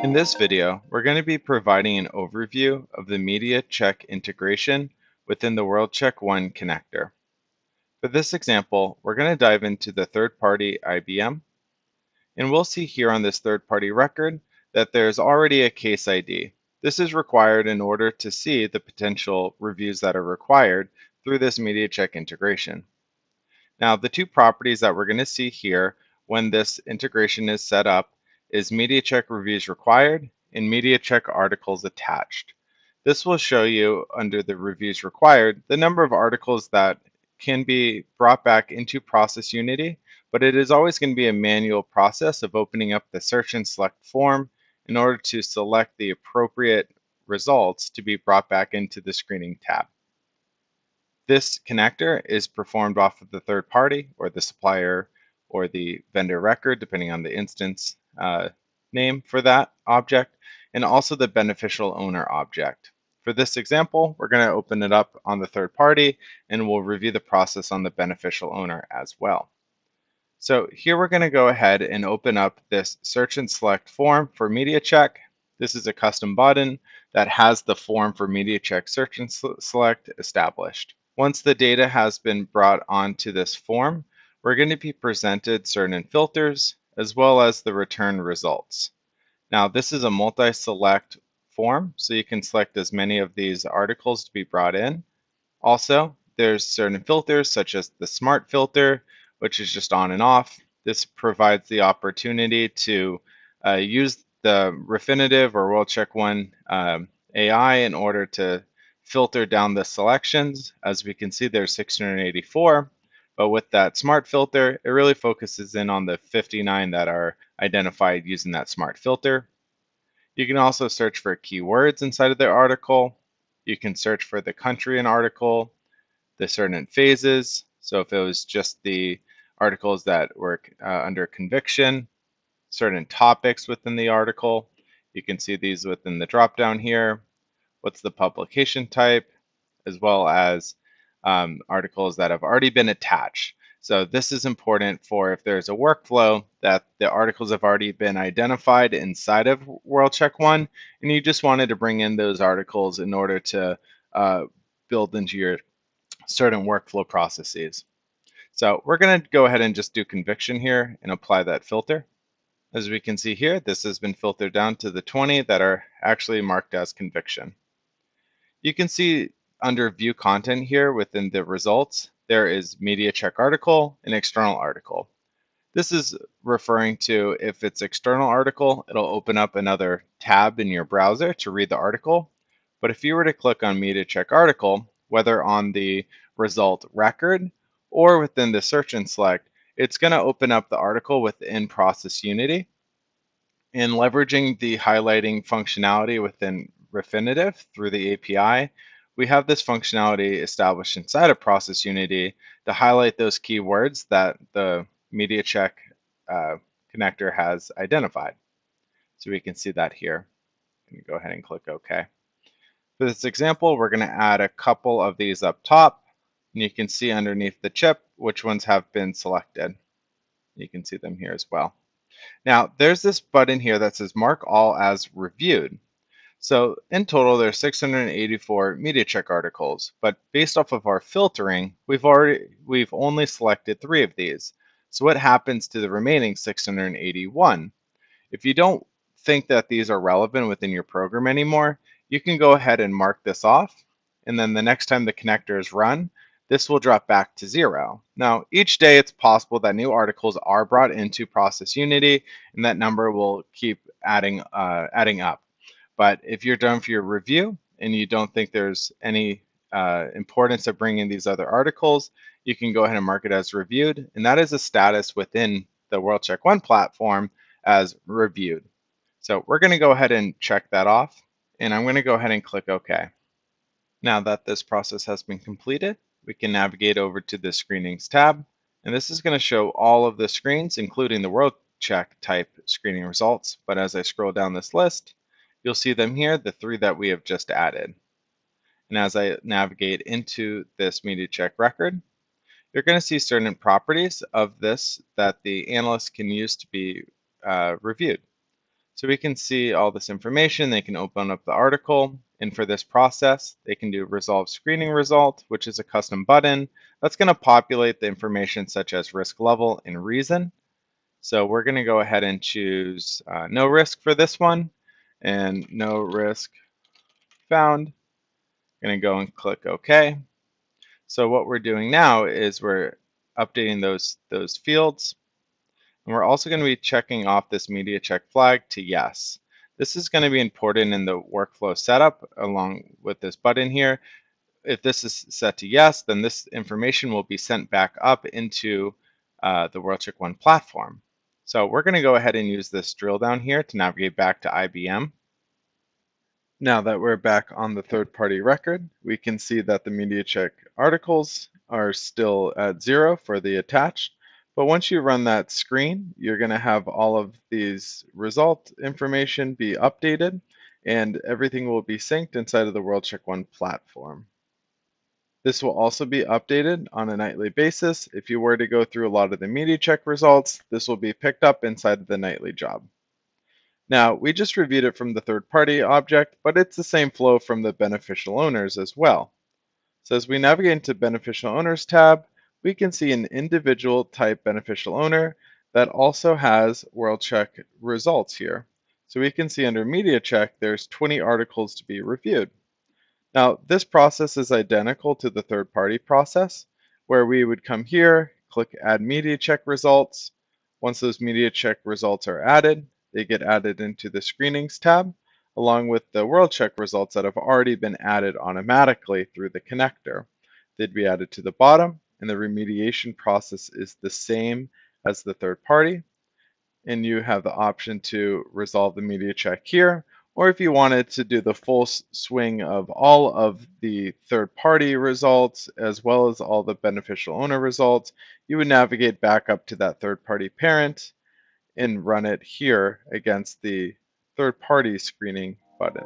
In this video, we're going to be providing an overview of the media check integration within the WorldCheck 1 connector. For this example, we're going to dive into the third-party IBM, and we'll see here on this third-party record that there's already a case ID. This is required in order to see the potential reviews that are required through this media check integration. Now, the two properties that we're going to see here when this integration is set up is media check reviews required and media check articles attached. This will show you under the reviews required the number of articles that can be brought back into ProcessUnity, but it is always going to be a manual process of opening up the search and select form in order to select the appropriate results to be brought back into the screening tab. This connector is performed off of the third party or the supplier or the vendor record, depending on the instance name for that object, and also the beneficial owner object. For this example, we're going to open it up on the third party and we'll review the process on the beneficial owner as well. So here we're going to go ahead and open up this search and select form for media check. This is a custom button that has the form for media check search and select established. Once the data has been brought onto this form, we're going to be presented certain filters as well as the return results. Now, this is a multi-select form, so you can select as many of these articles to be brought in. Also, there's certain filters such as the smart filter, which is just on and off. This provides the opportunity to use the Refinitiv or WorldCheck 1 AI in order to filter down the selections. As we can see, there's 684. But with that smart filter, it really focuses in on the 59 that are identified using that smart filter. You can also search for keywords inside of the article. You can search for the country and article, the certain phases. So if it was just the articles that were under conviction, certain topics within the article, you can see these within the drop down here. What's the publication type, as well as articles that have already been attached. So this is important for if there's a workflow that the articles have already been identified inside of WorldCheck 1, and you just wanted to bring in those articles in order to build into your certain workflow processes. So we're going to go ahead and just do conviction here and apply that filter. As we can see here, this has been filtered down to the 20 that are actually marked as conviction. You can see under view content here within the results, there is media check article and external article. This is referring to if it's external article, it'll open up another tab in your browser to read the article. But if you were to click on media check article, whether on the result record or within the search and select, it's going to open up the article within ProcessUnity. In leveraging the highlighting functionality within Refinitiv through the API, we have this functionality established inside of ProcessUnity to highlight those keywords that the media check connector has identified. So we can see that here. You can go ahead and click OK. For this example, we're going to add a couple of these up top, and you can see underneath the chip which ones have been selected. You can see them here as well. Now, there's this button here that says Mark All as Reviewed. So in total, there's 684 media check articles, but based off of our filtering, we've only selected 3 of these. So what happens to the remaining 681? If you don't think that these are relevant within your program anymore, you can go ahead and mark this off, and then the next time the connector is run, this will drop back to 0. Now, each day it's possible that new articles are brought into ProcessUnity, and that number will keep adding up. But if you're done for your review and you don't think there's any importance of bringing these other articles, you can go ahead and mark it as reviewed. And that is a status within the WorldCheck 1 platform as reviewed. So we're going to go ahead and check that off. And I'm going to go ahead and click OK. Now that this process has been completed, we can navigate over to the Screenings tab. And this is going to show all of the screens, including the WorldCheck type screening results. But as I scroll down this list, you'll see them here, the 3 that we have just added. And as I navigate into this media check record, you're going to see certain properties of this that the analyst can use to be reviewed. So we can see all this information. They can open up the article. And for this process, they can do resolve screening result, which is a custom button that's going to populate the information such as risk level and reason. So we're going to go ahead and choose no risk for this one and no risk found. Going to go and click OK. So what we're doing now is we're updating those fields. And we're also going to be checking off this media check flag to yes. This is going to be important in the workflow setup along with this button here. If this is set to yes, then this information will be sent back up into the WorldCheck One platform. So we're going to go ahead and use this drill down here to navigate back to IBM. Now that we're back on the third-party record, we can see that the MediaCheck articles are still at 0 for the attached. But once you run that screen, you're going to have all of these result information be updated, and everything will be synced inside of the WorldCheck One platform. This will also be updated on a nightly basis. If you were to go through a lot of the MediaCheck results, this will be picked up inside of the nightly job. Now, we just reviewed it from the third-party object, but it's the same flow from the beneficial owners as well. So as we navigate into Beneficial Owners tab, we can see an individual type beneficial owner that also has WorldCheck results here. So we can see under Media Check, there's 20 articles to be reviewed. Now, this process is identical to the third-party process, where we would come here, click Add Media Check Results. Once those Media Check results are added, they get added into the Screenings tab, along with the WorldCheck results that have already been added automatically through the connector. They'd be added to the bottom, and the remediation process is the same as the third party. And you have the option to resolve the media check here, or if you wanted to do the full swing of all of the third-party results as well as all the beneficial owner results, you would navigate back up to that third-party parent and run it here against the third-party screening button.